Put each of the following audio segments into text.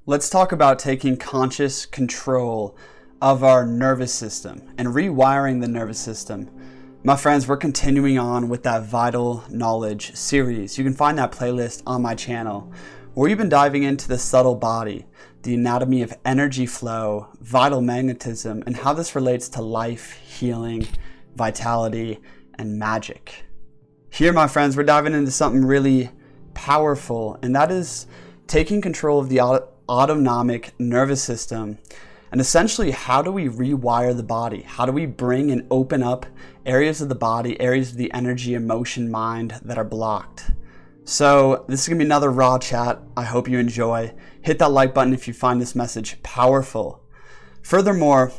Let's talk about taking conscious control of our nervous system and rewiring the nervous system. My friends, we're continuing on with that Vital Knowledge series. You can find that playlist on my channel, where we've been diving into the subtle body, the anatomy of energy flow, vital magnetism, and how this relates to life, healing, vitality, and magic. Here, my friends, we're diving into something really powerful, and that is taking control of the autonomic nervous system. And essentially, how do we rewire the body? How do we bring and open up areas of the body, areas of the energy, emotion, mind that are blocked? So this is gonna be another raw chat. I hope you enjoy. Hit that like button if you find this message powerful. Furthermore,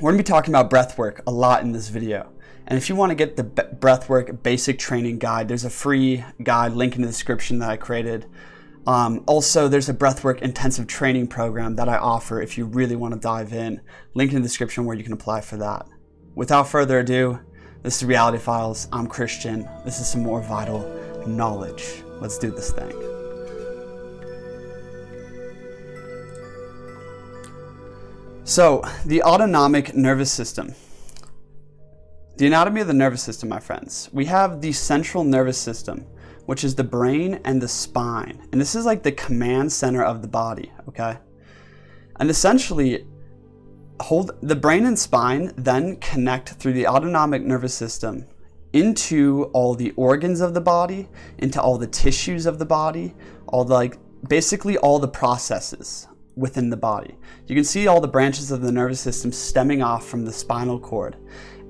we're gonna be talking about breathwork a lot in this video. And if you wanna get the breathwork basic training guide, there's a free guide link in the description that I created. Also, there's a breathwork intensive training program that I offer if you really want to dive in. Link in the description where you can apply for that. Without further ado, this is Reality Files. I'm Christian. This is some more vital knowledge. Let's do this thing. So, the autonomic nervous system. The anatomy of the nervous system, my friends. We have the central nervous system, which is the brain and the spine. And this is like the command center of the body, okay? And essentially, the brain and spine then connect through the autonomic nervous system into all the organs of the body, into all the tissues of the body, basically all the processes within the body. You can see all the branches of the nervous system stemming off from the spinal cord.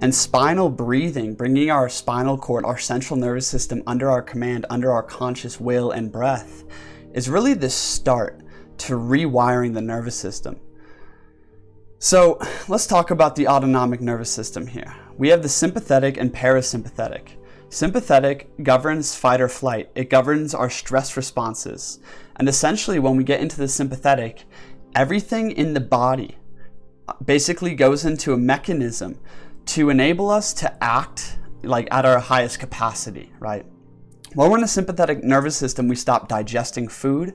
And spinal breathing, bringing our spinal cord, our central nervous system under our command, under our conscious will and breath, is really the start to rewiring the nervous system. So let's talk about the autonomic nervous system here. We have the sympathetic and parasympathetic. Sympathetic governs fight or flight. It governs our stress responses. And essentially, when we get into the sympathetic, everything in the body basically goes into a mechanism to enable us to act at our highest capacity, right? When we're in a sympathetic nervous system, we stop digesting food,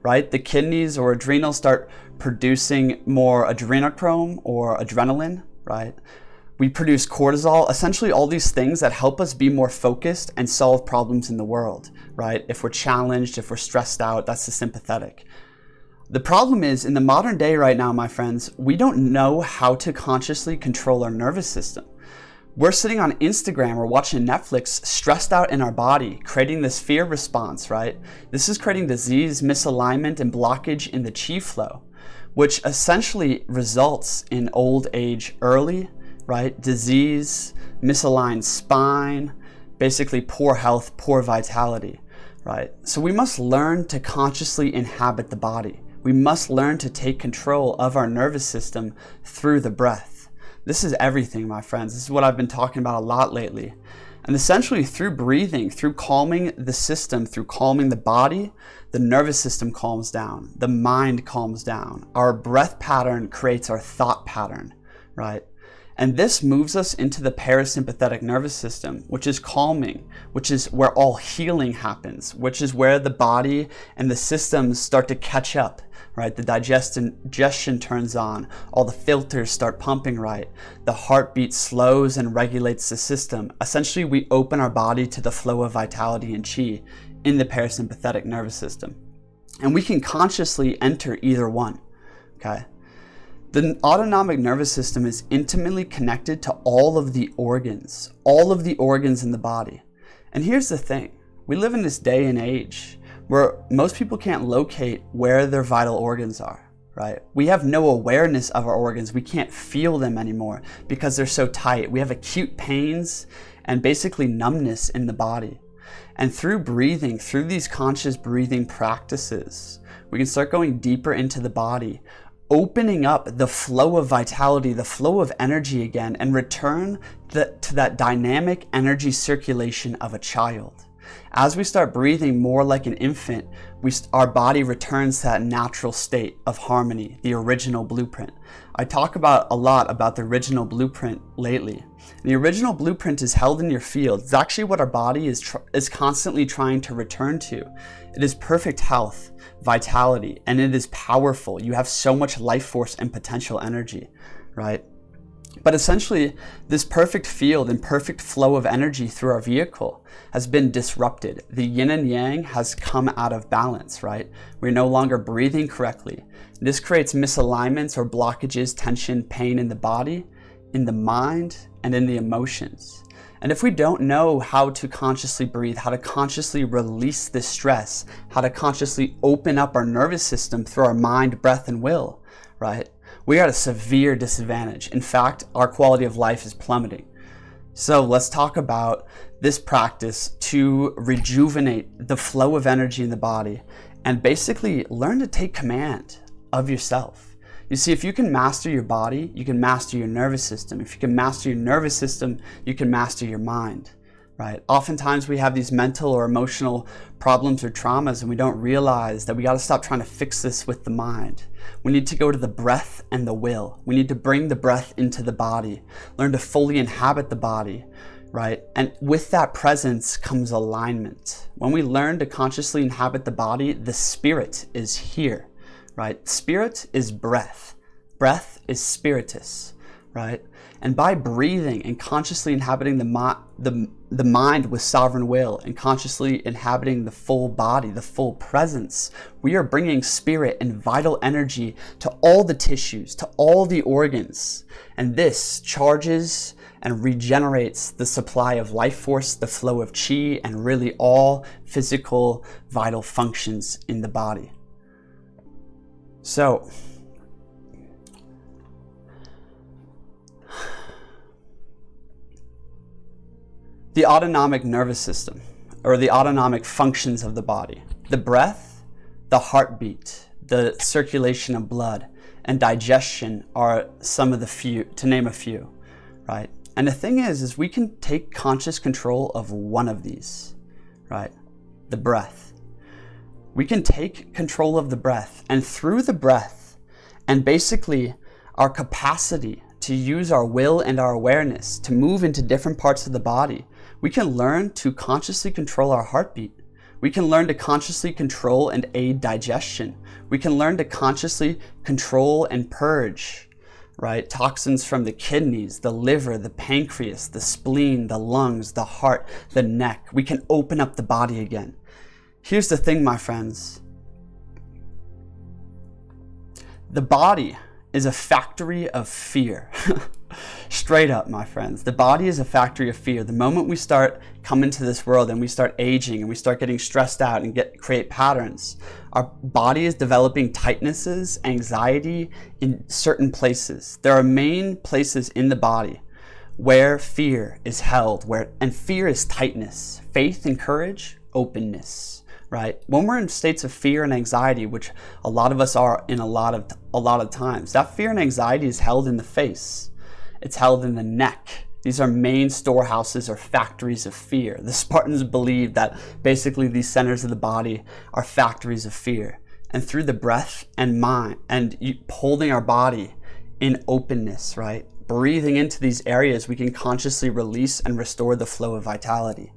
right? The kidneys or adrenals start producing more adrenochrome or adrenaline, right? We produce cortisol, essentially all these things that help us be more focused and solve problems in the world, right? If we're challenged, if we're stressed out, that's the sympathetic. The problem is, in the modern day right now, my friends, we don't know how to consciously control our nervous system. We're sitting on Instagram or watching Netflix, stressed out in our body, creating this fear response, right? This is creating disease, misalignment, and blockage in the chi flow, which essentially results in old age early, right? Disease, misaligned spine, basically poor health, poor vitality, right? So we must learn to consciously inhabit the body. We must learn to take control of our nervous system through the breath. This is everything, my friends. This is what I've been talking about a lot lately. And essentially, through breathing, through calming the system, through calming the body, the nervous system calms down, the mind calms down. Our breath pattern creates our thought pattern, right? And this moves us into the parasympathetic nervous system, which is calming, which is where all healing happens, which is where the body and the systems start to catch up, right? The digestion turns on, all the filters start pumping right, the heartbeat slows and regulates the system. Essentially, we open our body to the flow of vitality and chi in the parasympathetic nervous system. And we can consciously enter either one, okay? The autonomic nervous system is intimately connected to all of the organs in the body. And here's the thing, we live in this day and age where most people can't locate where their vital organs are, right? We have no awareness of our organs. We can't feel them anymore because they're so tight. We have acute pains and basically numbness in the body. And through breathing, through these conscious breathing practices, we can start going deeper into the body, opening up the flow of vitality, the flow of energy again, and return to that dynamic energy circulation of a child. As we start breathing more like an infant, our body returns to that natural state of harmony, the original blueprint. I talk a lot about the original blueprint lately. The original blueprint is held in your field. It's actually what our body is constantly trying to return to. It is perfect health, vitality, and it is powerful. You have so much life force and potential energy, right? But essentially, this perfect field and perfect flow of energy through our vehicle has been disrupted. The yin and yang has come out of balance, right? We're no longer breathing correctly. This creates misalignments or blockages, tension, pain in the body, in the mind, and in the emotions. And if we don't know how to consciously breathe, how to consciously release this stress, how to consciously open up our nervous system through our mind, breath, and will, right? We are at a severe disadvantage. In fact, our quality of life is plummeting. So let's talk about this practice to rejuvenate the flow of energy in the body and basically learn to take command of yourself. You see, if you can master your body, you can master your nervous system. If you can master your nervous system, you can master your mind, right? Oftentimes we have these mental or emotional problems or traumas and we don't realize that we got to stop trying to fix this with the mind. We need to go to the breath and the will. We need to bring the breath into the body, learn to fully inhabit the body, right? And with that presence comes alignment. When we learn to consciously inhabit the body, the spirit is here, right? Spirit is breath. Breath is spiritus, right? And by breathing and consciously inhabiting the mind with sovereign will and consciously inhabiting the full body, the full presence, we are bringing spirit and vital energy to all the tissues, to all the organs. And this charges and regenerates the supply of life force, the flow of chi, and really all physical vital functions in the body. So, the autonomic nervous system, or the autonomic functions of the body. The breath, the heartbeat, the circulation of blood, and digestion are some of the few, to name a few, right? And the thing is we can take conscious control of one of these, right? The breath. We can take control of the breath, and through the breath, and basically our capacity to use our will and our awareness to move into different parts of the body, we can learn to consciously control our heartbeat. We can learn to consciously control and aid digestion. We can learn to consciously control and purge, right? Toxins from the kidneys, the liver, the pancreas, the spleen, the lungs, the heart, the neck. We can open up the body again. Here's the thing, my friends. The body is a factory of fear. Straight up, my friends. The body is a factory of fear. The moment we start coming to this world and we start aging and we start getting stressed out and create patterns, our body is developing tightnesses, anxiety in certain places. There are main places in the body where fear is held, and fear is tightness. Faith and courage, openness, right? When we're in states of fear and anxiety, which a lot of us are in a lot of times, that fear and anxiety is held in the face. It's held in the neck. These are main storehouses or factories of fear. The Spartans believed that basically these centers of the body are factories of fear. And through the breath and mind and holding our body in openness, right? Breathing into these areas, we can consciously release and restore the flow of vitality,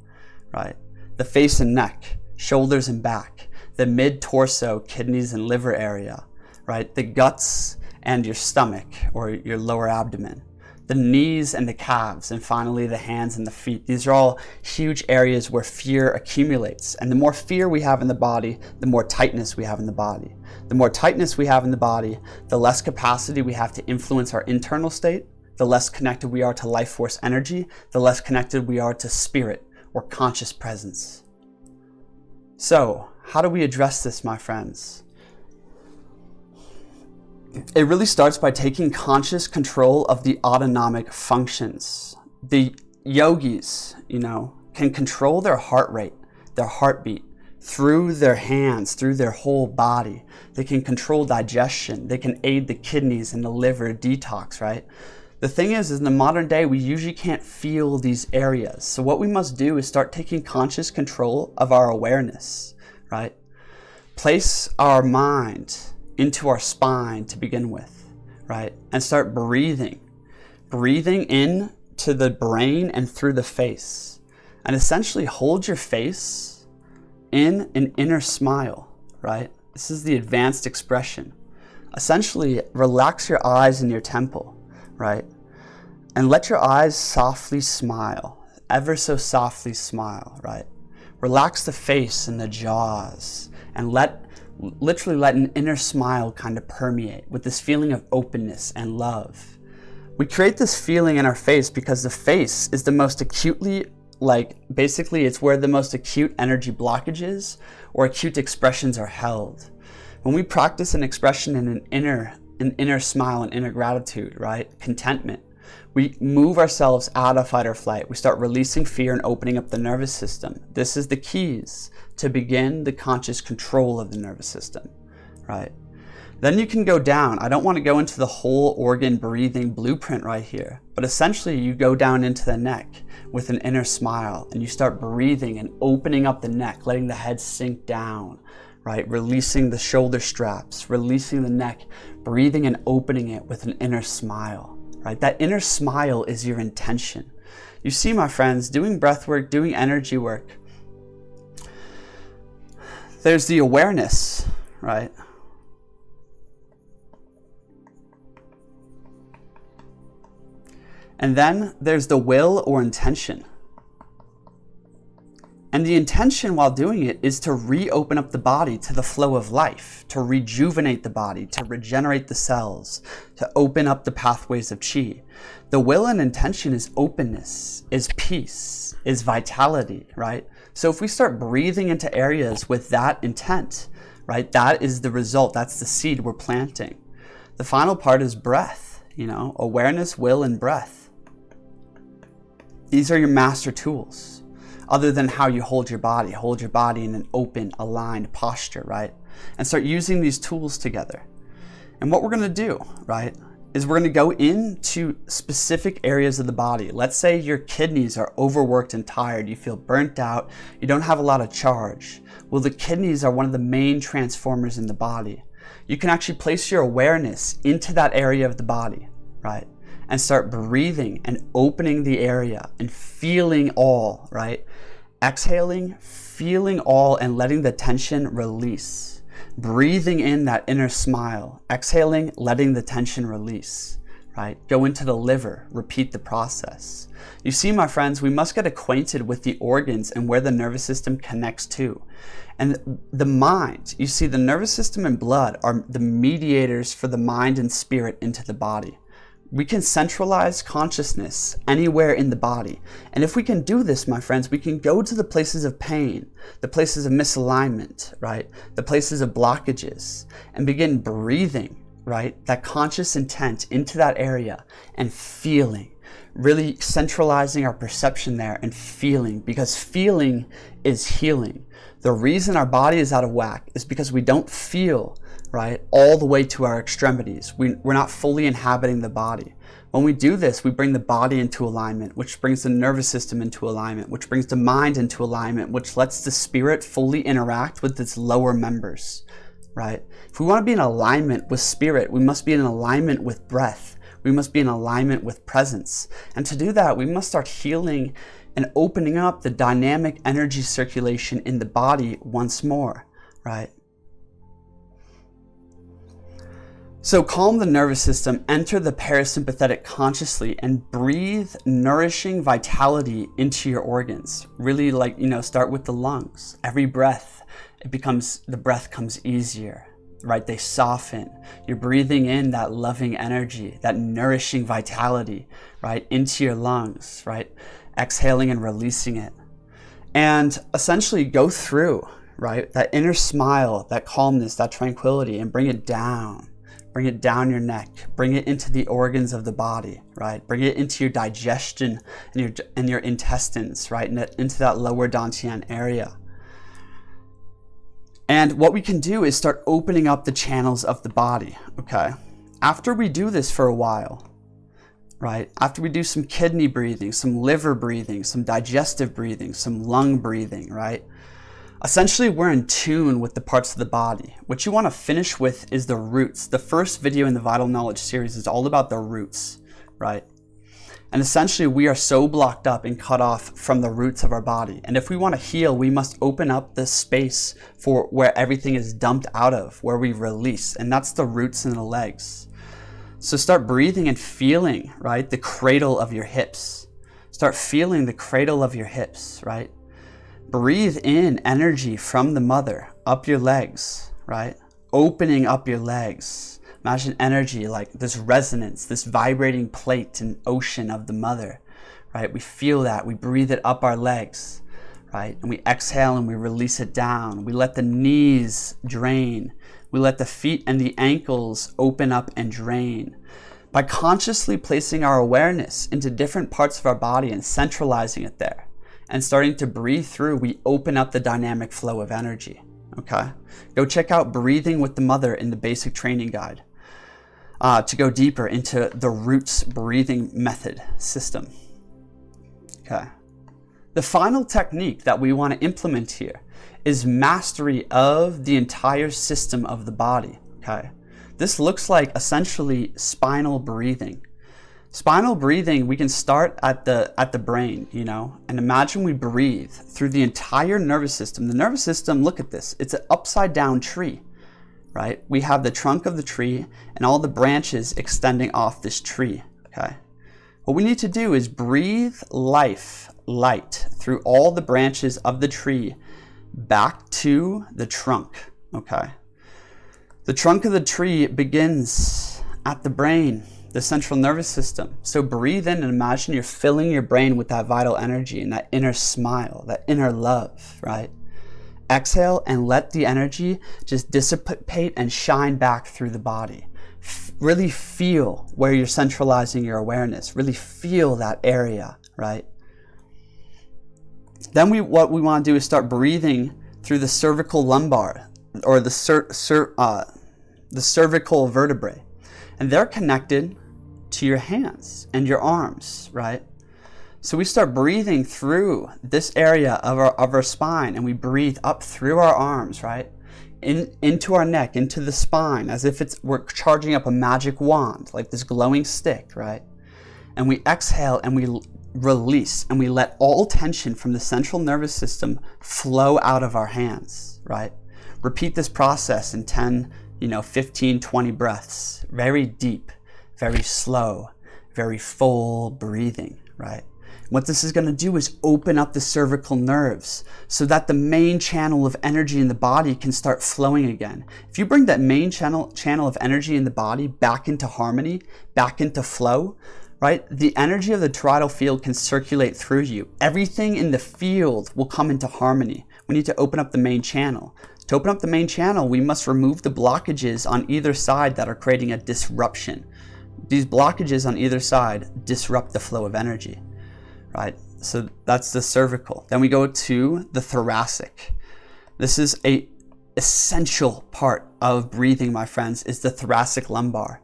right? The face and neck, shoulders and back, the mid-torso, kidneys and liver area, right? The guts and your stomach or your lower abdomen, the knees and the calves, and finally the hands and the feet. These are all huge areas where fear accumulates. And the more fear we have in the body, the more tightness we have in the body. The more tightness we have in the body, the less capacity we have to influence our internal state, the less connected we are to life force energy, the less connected we are to spirit or conscious presence. So, how do we address this, my friends? It really starts by taking conscious control of the autonomic functions. The yogis, can control their heart rate, their heartbeat, through their hands, through their whole body. They can control digestion. They can aid the kidneys and the liver detox, right? The thing is in the modern day, we usually can't feel these areas. So what we must do is start taking conscious control of our awareness, right? Place our mind into our spine to begin with, right? And start breathing in to the brain and through the face. And essentially hold your face in an inner smile, right? This is the advanced expression. Essentially, relax your eyes and your temple, right? And let your eyes softly smile, ever so softly smile, right? Relax the face and the jaws, and literally let an inner smile kind of permeate with this feeling of openness and love. We create this feeling in our face because the face is the most acutely, basically it's where the most acute energy blockages or acute expressions are held. When we practice an expression in an inner smile and inner gratitude, right? Contentment, we move ourselves out of fight or flight. We start releasing fear and opening up the nervous system. This is the keys to begin the conscious control of the nervous system, right? Then you can go down. I don't want to go into the whole organ breathing blueprint right here, but essentially you go down into the neck with an inner smile and you start breathing and opening up the neck, letting the head sink down, right? Releasing the shoulder straps, releasing the neck, breathing and opening it with an inner smile, right? That inner smile is your intention. You see, my friends, doing breath work, doing energy work, there's the awareness, right? And then there's the will or intention. And the intention while doing it is to reopen up the body to the flow of life, to rejuvenate the body, to regenerate the cells, to open up the pathways of chi. The will and intention is openness, is peace, is vitality, right? So if we start breathing into areas with that intent, right, that is the result, that's the seed we're planting. The final part is breath, awareness, will, and breath. These are your master tools, other than how you hold your body in an open, aligned posture, right? And start using these tools together. And what we're gonna do, right, is we're gonna go into specific areas of the body. Let's say your kidneys are overworked and tired, you feel burnt out, you don't have a lot of charge. Well, the kidneys are one of the main transformers in the body. You can actually place your awareness into that area of the body, right? And start breathing and opening the area and feeling all, right? Exhaling, feeling all, and letting the tension release. Breathing in that inner smile. Exhaling, letting the tension release, right? Go into the liver, repeat the process. You see, my friends, we must get acquainted with the organs and where the nervous system connects to. And the mind, you see, the nervous system and blood are the mediators for the mind and spirit into the body. We can centralize consciousness anywhere in the body. And if we can do this, my friends, we can go to the places of pain, the places of misalignment, right? The places of blockages, and begin breathing, right? That conscious intent into that area and feeling, really centralizing our perception there and feeling, because feeling is healing. The reason our body is out of whack is because we don't feel, right, all the way to our extremities. We're not fully inhabiting the body. When we do this, we bring the body into alignment, which brings the nervous system into alignment, which brings the mind into alignment, which lets the spirit fully interact with its lower members, right? If we want to be in alignment with spirit, we must be in alignment with breath. We must be in alignment with presence. And to do that, we must start healing and opening up the dynamic energy circulation in the body once more, right? So calm the nervous system, enter the parasympathetic consciously, and breathe nourishing vitality into your organs. Really, start with the lungs. Every breath, the breath comes easier, right? They soften. You're breathing in that loving energy, that nourishing vitality, right, into your lungs, right? Exhaling and releasing it. And essentially go through, right, that inner smile, that calmness, that tranquility, and bring it down. Bring it down your neck, bring it into the organs of the body, right? Bring it into your digestion and your intestines, right? Into that lower dantian area. And what we can do is start opening up the channels of the body, okay? After we do this for a while, right? After we do some kidney breathing, some liver breathing, some digestive breathing, some lung breathing, right? Essentially, we're in tune with the parts of the body. What you want to finish with is the roots. The first video in the Vital Knowledge series is all about the roots, right? And essentially, we are so blocked up and cut off from the roots of our body. And if we want to heal, we must open up the space for where everything is dumped out of, where we release. And that's the roots and the legs. So start breathing and feeling, right? The cradle of your hips. Start feeling the cradle of your hips, right? Breathe in energy from the mother up your legs, right? Opening up your legs. Imagine energy like this resonance, this vibrating plate and ocean of the mother, right? We feel that. We breathe it up our legs, right? And we exhale and we release it down. We let the knees drain. We let the feet and the ankles open up and drain. By consciously placing our awareness into different parts of our body and centralizing it there, and starting to breathe through, we open up the dynamic flow of energy, okay? Go check out Breathing with the Mother in the basic training guide to go deeper into the roots breathing method system, okay? The final technique that we want to implement here is mastery of the entire system of the body, okay? This looks like essentially spinal breathing. Spinal breathing, we can start at the brain, you know, and imagine we breathe through the entire nervous system. The nervous system, look at this, it's an upside down tree, right? We have the trunk of the tree and all the branches extending off this tree, okay? What we need to do is breathe life, light through all the branches of the tree back to the trunk, okay? The trunk of the tree begins at the brain, the central nervous system. So breathe in and imagine you're filling your brain with that vital energy and that inner smile, that inner love, right? Exhale and let the energy just dissipate and shine back through the body. Really feel where you're centralizing your awareness. Really feel that area, right? Then what we want to do is start breathing through the cervical lumbar or the cervical vertebrae. And they're connected to your hands and your arms, right? So we start breathing through this area of our spine, and we breathe up through our arms, right? Into our neck, into the spine, as if we're charging up a magic wand, like this glowing stick, right? And we exhale and we release, and we let all tension from the central nervous system flow out of our hands, right? Repeat this process in 10, 15, 20 breaths, very deep, very slow, very full breathing, right? What this is going to do is open up the cervical nerves so that the main channel of energy in the body can start flowing again. If you bring that main channel of energy in the body back into harmony, back into flow, right? The energy of the toroidal field can circulate through you. Everything in the field will come into harmony. We need to open up the main channel. To open up the main channel, we must remove the blockages on either side that are creating a disruption. These blockages on either side disrupt the flow of energy, right? So that's the cervical. Then we go to the thoracic. This is an essential part of breathing, my friends, is the thoracic lumbar.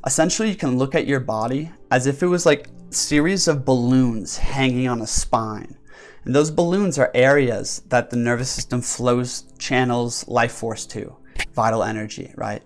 Essentially, you can look at your body as if it was like a series of balloons hanging on a spine. And those balloons are areas that the nervous system flows, channels life force to, vital energy, right?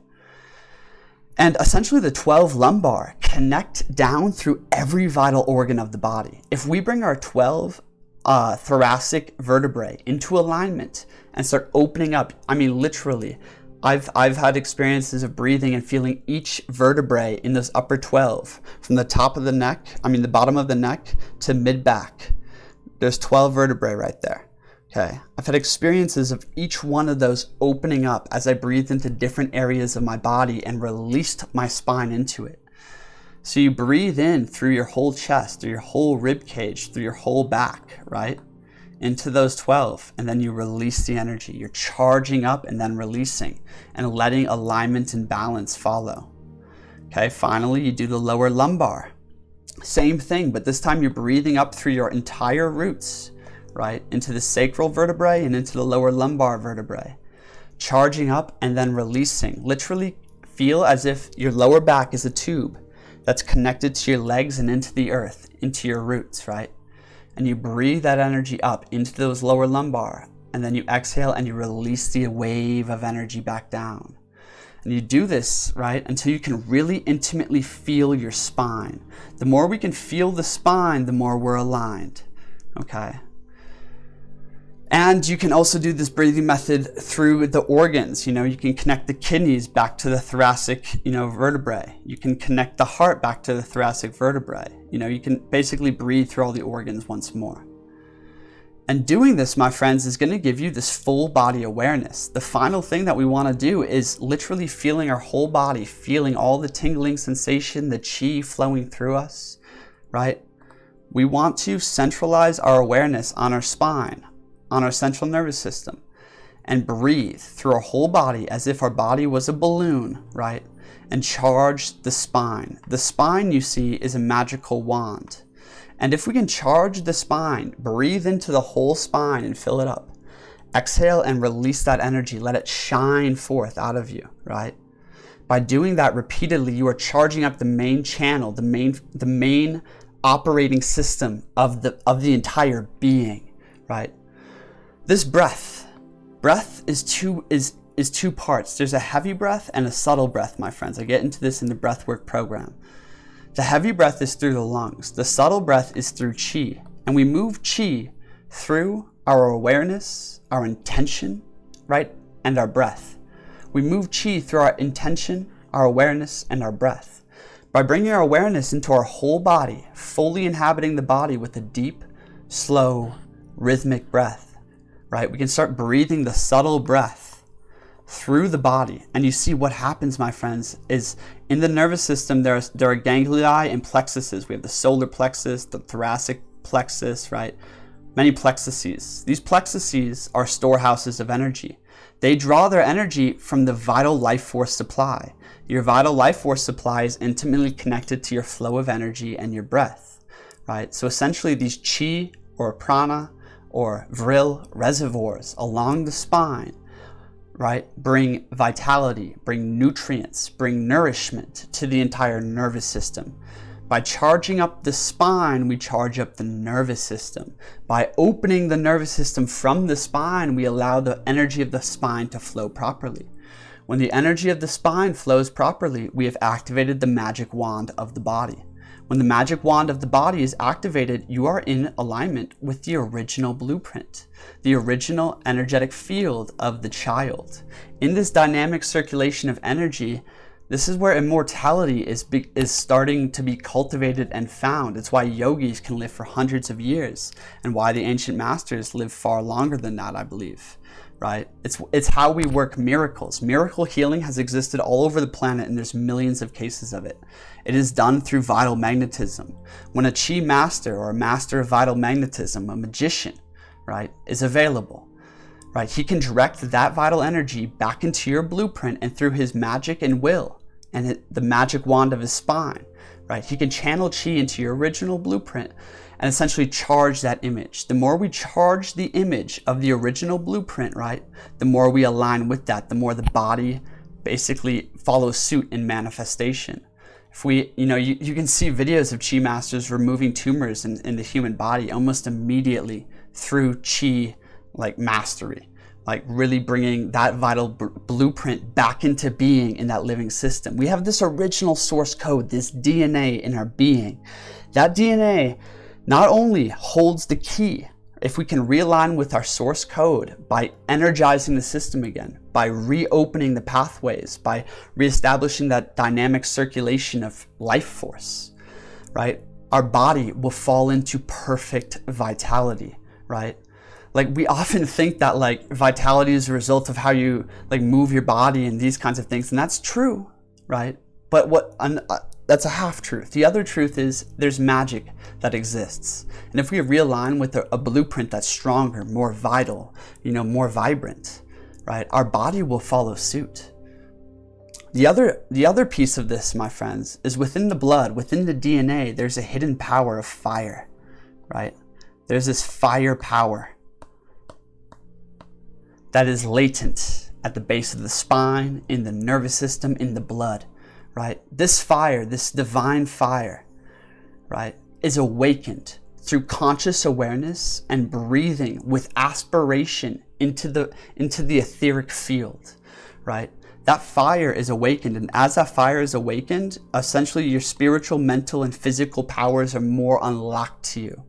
And essentially the 12 lumbar connect down through every vital organ of the body. If we bring our 12 thoracic vertebrae into alignment and start opening up, I mean literally, I've had experiences of breathing and feeling each vertebrae in those upper 12, from the top of the neck, the bottom of the neck to mid-back. There's 12 vertebrae right there, okay? I've had experiences of each one of those opening up as I breathed into different areas of my body and released my spine into it. So you breathe in through your whole chest, through your whole rib cage, through your whole back, right? Into those 12, and then you release the energy. You're charging up and then releasing and letting alignment and balance follow. Okay, finally you do the lower lumbar. Same thing, but this time you're breathing up through your entire roots, right? Into the sacral vertebrae and into the lower lumbar vertebrae. Charging up and then releasing. Literally feel as if your lower back is a tube. that's connected to your legs and into the earth, into your roots, right? And you breathe that energy up into those lower lumbar, and then you exhale and you release the wave of energy back down. And you do this, right, until you can really intimately feel your spine. The more we can feel the spine, the more we're aligned, okay? And you can also do this breathing method through the organs. You can connect the kidneys back to the thoracic, vertebrae. You can connect the heart back to the thoracic vertebrae. You can basically breathe through all the organs once more. And doing this, my friends, is going to give you this full body awareness. The final thing that we want to do is literally feeling our whole body, feeling all the tingling sensation, the chi flowing through us, right? We want to centralize our awareness on our spine, on our central nervous system, and breathe through our whole body as if our body was a balloon, right? And charge the spine. The spine, you see, is a magical wand. And if we can charge the spine, breathe into the whole spine and fill it up. Exhale and release that energy. Let it shine forth out of you, right? By doing that repeatedly, you are charging up the main channel, the main operating system of the entire being, right? This breath is two parts. There's a heavy breath and a subtle breath, my friends. I get into this in the breathwork program. The heavy breath is through the lungs. The subtle breath is through chi. And we move chi through our awareness, our intention, right? And our breath. We move chi through our intention, our awareness, and our breath. By bringing our awareness into our whole body, fully inhabiting the body with a deep, slow, rhythmic breath, right? We can start breathing the subtle breath through the body. And you see what happens, my friends, is in the nervous system, there are ganglii and plexuses. We have the solar plexus, the thoracic plexus, right? Many plexuses. These plexuses are storehouses of energy. They draw their energy from the vital life force supply. Your vital life force supply is intimately connected to your flow of energy and your breath, right? So essentially these chi or prana or vril reservoirs along the spine, right, bring vitality, bring nutrients, bring nourishment to the entire nervous system. By charging up the spine, we charge up the nervous system. By opening the nervous system from the spine, we allow the energy of the spine to flow properly. When the energy of the spine flows properly, we have activated the magic wand of the body. When the magic wand of the body is activated, you are in alignment with the original blueprint, the original energetic field of the child. In this dynamic circulation of energy, this is where immortality is starting to be cultivated and found. It's why yogis can live for hundreds of years and why the ancient masters live far longer than that, I believe. Right? It's how we work miracles. Miracle healing has existed all over the planet and there's millions of cases of it. It is done through vital magnetism. When a chi master or a master of vital magnetism, a magician, right, is available, right, he can direct that vital energy back into your blueprint and through his magic and will and the magic wand of his spine, right, he can channel chi into your original blueprint and essentially charge that image. The more we charge the image of the original blueprint, right, the more we align with that, the more the body basically follows suit in manifestation. If we, you can see videos of chi masters removing tumors in the human body almost immediately through chi, like mastery, like really bringing that vital blueprint back into being in that living system. We have this original source code, this DNA in our being. That DNA not only holds the key, if we can realign with our source code by energizing the system again, by reopening the pathways, by reestablishing that dynamic circulation of life force, right? Our body will fall into perfect vitality, right? Like we often think that like vitality is a result of how you like move your body and these kinds of things, and that's true, right? But that's a half truth. The other truth is there's magic that exists. And if we realign with a blueprint that's stronger, more vital, more vibrant, right, our body will follow suit. The other piece of this, my friends, is within the blood, within the DNA, there's a hidden power of fire, right? There's this fire power that is latent at the base of the spine, in the nervous system, in the blood. right? This fire, this divine fire, right, is awakened through conscious awareness and breathing with aspiration into the etheric field, right? That fire is awakened, and as that fire is awakened, essentially your spiritual, mental, and physical powers are more unlocked to you.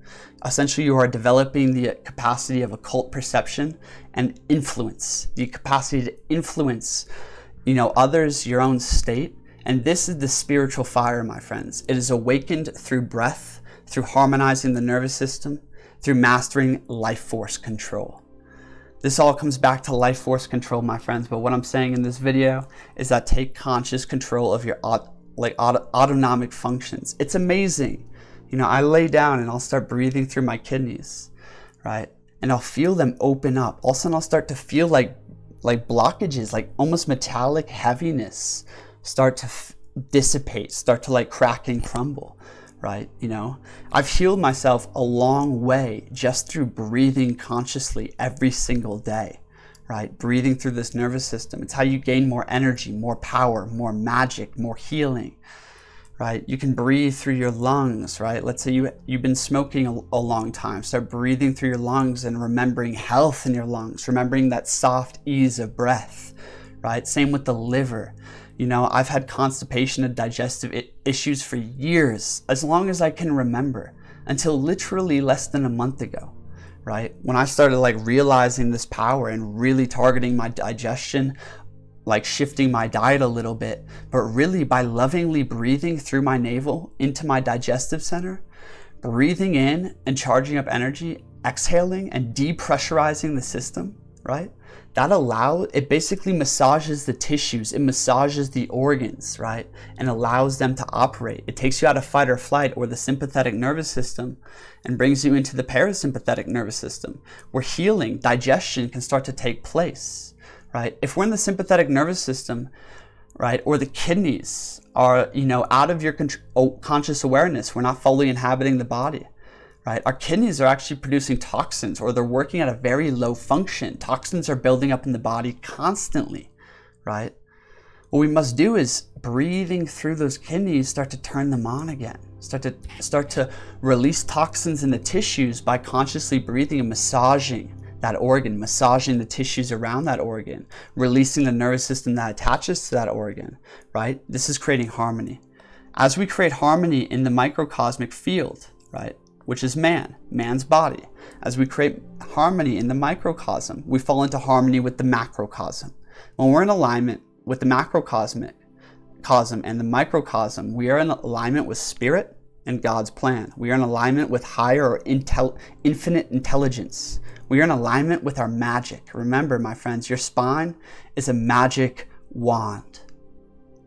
Essentially, you are developing the capacity of occult perception and influence, the capacity to influence, others, your own state. And this is the spiritual fire, my friends. It is awakened through breath, through harmonizing the nervous system, through mastering life force control. This all comes back to life force control, my friends. But what I'm saying in this video is that take conscious control of your autonomic functions. It's amazing. I lay down and I'll start breathing through my kidneys, right? And I'll feel them open up. All of a sudden I'll start to feel like blockages, like almost metallic heaviness start to dissipate, start to crack and crumble, right? I've healed myself a long way just through breathing consciously every single day, right? Breathing through this nervous system. It's how you gain more energy, more power, more magic, more healing, right? You can breathe through your lungs, right? Let's say you've been smoking a long time. Start breathing through your lungs and remembering health in your lungs, remembering that soft ease of breath, right? Same with the liver. I've had constipation and digestive issues for years, as long as I can remember, until literally less than a month ago, right? When I started realizing this power and really targeting my digestion, shifting my diet a little bit, but really by lovingly breathing through my navel into my digestive center, breathing in and charging up energy, exhaling and depressurizing the system, right? It basically massages the tissues, it massages the organs, right? And allows them to operate. It takes you out of fight or flight or the sympathetic nervous system and brings you into the parasympathetic nervous system, where healing, digestion can start to take place, right? If we're in the sympathetic nervous system, right, or the kidneys are, out of your conscious awareness, we're not fully inhabiting the body, right? Our kidneys are actually producing toxins, or they're working at a very low function. Toxins are building up in the body constantly, right? What we must do is breathing through those kidneys, start to turn them on again. Start to release toxins in the tissues by consciously breathing and massaging that organ, massaging the tissues around that organ, releasing the nervous system that attaches to that organ, right? This is creating harmony. As we create harmony in the microcosmic field, right, which is man's body. As we create harmony in the microcosm, we fall into harmony with the macrocosm. When we're in alignment with the macrocosm and the microcosm, we are in alignment with spirit and God's plan. We are in alignment with higher or infinite intelligence. We are in alignment with our magic. Remember, my friends, your spine is a magic wand.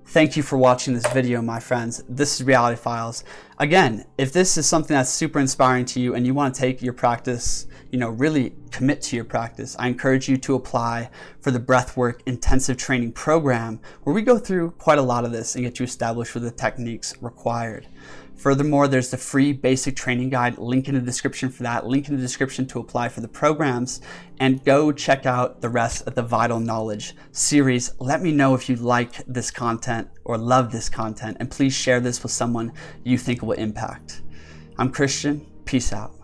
Thank you for watching this video, my friends. This is Reality Files. Again, if this is something that's super inspiring to you and you want to take your practice, really commit to your practice, I encourage you to apply for the Breathwork Intensive Training Program, where we go through quite a lot of this and get you established with the techniques required. Furthermore, there's the free basic training guide, link in the description for that, link in the description to apply for the programs, and go check out the rest of the Vital Knowledge series. Let me know if you like this content or love this content, and please share this with someone you think will impact. I'm Christian. Peace out.